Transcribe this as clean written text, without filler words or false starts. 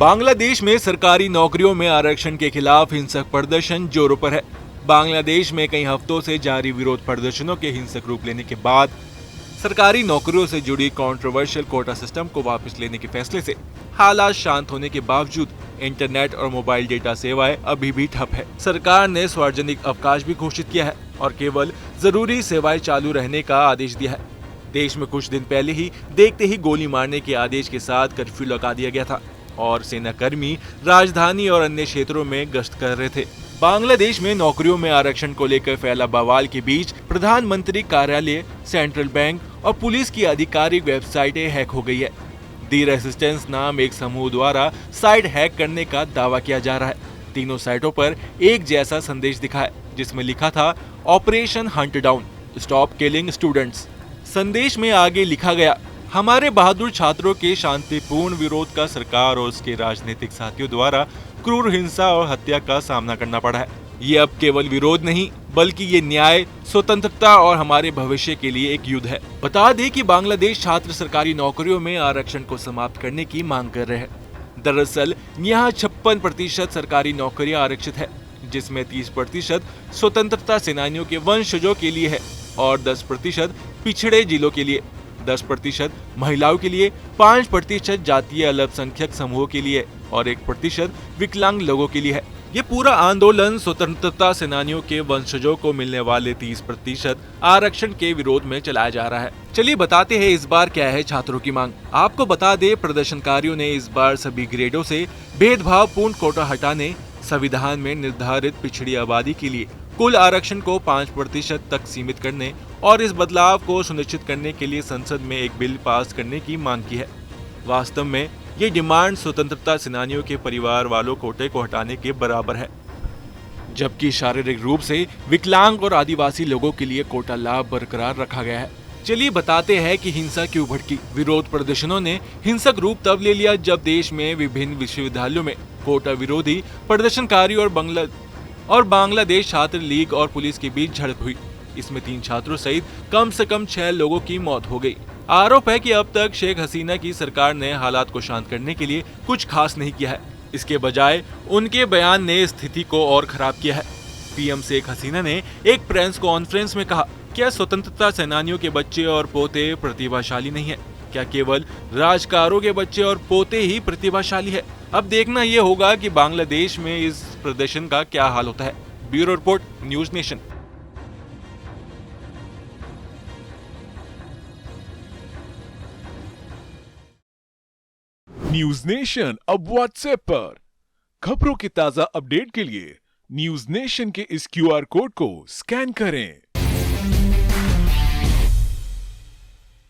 बांग्लादेश में सरकारी नौकरियों में आरक्षण के खिलाफ हिंसक प्रदर्शन जोरों पर है। बांग्लादेश में कई हफ्तों से जारी विरोध प्रदर्शनों के हिंसक रूप लेने के बाद सरकारी नौकरियों से जुड़ी कंट्रोवर्शियल कोटा सिस्टम को वापस लेने के फैसले से हालात शांत होने के बावजूद इंटरनेट और मोबाइल डेटा सेवाएं अभी भी ठप है। सरकार ने सार्वजनिक अवकाश भी घोषित किया है और केवल जरूरी सेवाएं चालू रहने का आदेश दिया है। देश में कुछ दिन पहले ही देखते ही गोली मारने के आदेश के साथ कर्फ्यू लगा दिया गया था और सेनाकर्मी राजधानी और अन्य क्षेत्रों में गश्त कर रहे थे। बांग्लादेश में नौकरियों में आरक्षण को लेकर फैला बवाल के बीच प्रधानमंत्री कार्यालय, सेंट्रल बैंक और पुलिस की आधिकारिक वेबसाइटें हैक हो गई है। दी रेसिस्टेंस नाम एक समूह द्वारा साइट हैक करने का दावा किया जा रहा है। तीनों साइटों पर एक जैसा संदेश दिखा है जिसमें लिखा था operation Hunt down, stop killing students. संदेश में आगे लिखा गया, हमारे बहादुर छात्रों के शांतिपूर्ण विरोध का सरकार और उसके राजनीतिक साथियों द्वारा क्रूर हिंसा और हत्या का सामना करना पड़ा है। ये अब केवल विरोध नहीं बल्कि ये न्याय, स्वतंत्रता और हमारे भविष्य के लिए एक युद्ध है। बता दें कि बांग्लादेश छात्र सरकारी नौकरियों में आरक्षण को समाप्त करने की मांग कर रहे हैं। दरअसल यहाँ 56% सरकारी नौकरियां आरक्षित है, जिसमें 30% स्वतंत्रता सेनानियों के वंशजों के लिए है और 10% पिछड़े जिलों के लिए, 10% महिलाओं के लिए, 5% जातीय अल्पसंख्यक समूहों के लिए और 1% विकलांग लोगों के लिए है। ये पूरा आंदोलन स्वतंत्रता सेनानियों के वंशजों को मिलने वाले 30% आरक्षण के विरोध में चलाया जा रहा है। चलिए बताते हैं इस बार क्या है छात्रों की मांग। आपको बता दें, प्रदर्शनकारियों ने इस बार सभी ग्रेडों से भेदभावपूर्ण कोटा हटाने, संविधान में निर्धारित पिछड़ी आबादी के लिए कुल आरक्षण को 5% तक सीमित करने और इस बदलाव को सुनिश्चित करने के लिए संसद में एक बिल पास करने की मांग की है। वास्तव में ये डिमांड स्वतंत्रता सेनानियों के परिवार वालों कोटे को हटाने के बराबर है, जबकि शारीरिक रूप से विकलांग और आदिवासी लोगों के लिए कोटा लाभ बरकरार रखा गया है। चलिए बताते हैं कि हिंसा क्यों भड़की। विरोध प्रदर्शनों ने हिंसक रूप तब ले लिया जब देश में विभिन्न विश्वविद्यालयों में कोटा विरोधी प्रदर्शनकारी और बांग्लादेश छात्र लीग और पुलिस के बीच झड़प हुई। इसमें 3 छात्रों सहित कम से कम 6 लोगों की मौत हो गई। आरोप है कि अब तक शेख हसीना की सरकार ने हालात को शांत करने के लिए कुछ खास नहीं किया है। इसके बजाय उनके बयान ने स्थिति को और खराब किया है। पीएम शेख हसीना ने एक प्रेस कॉन्फ्रेंस में कहा, क्या स्वतंत्रता सेनानियों के बच्चे और पोते प्रतिभाशाली नहीं है? क्या केवल राजकारों के बच्चे और पोते ही प्रतिभाशाली है? अब देखना यह होगा कि बांग्लादेश में इस प्रदर्शन का क्या हाल होता है। Bureau report, news nation. News nation अब व्हाट्सएप पर खबरों के ताजा अपडेट के लिए न्यूज नेशन के इस QR कोड को स्कैन करें।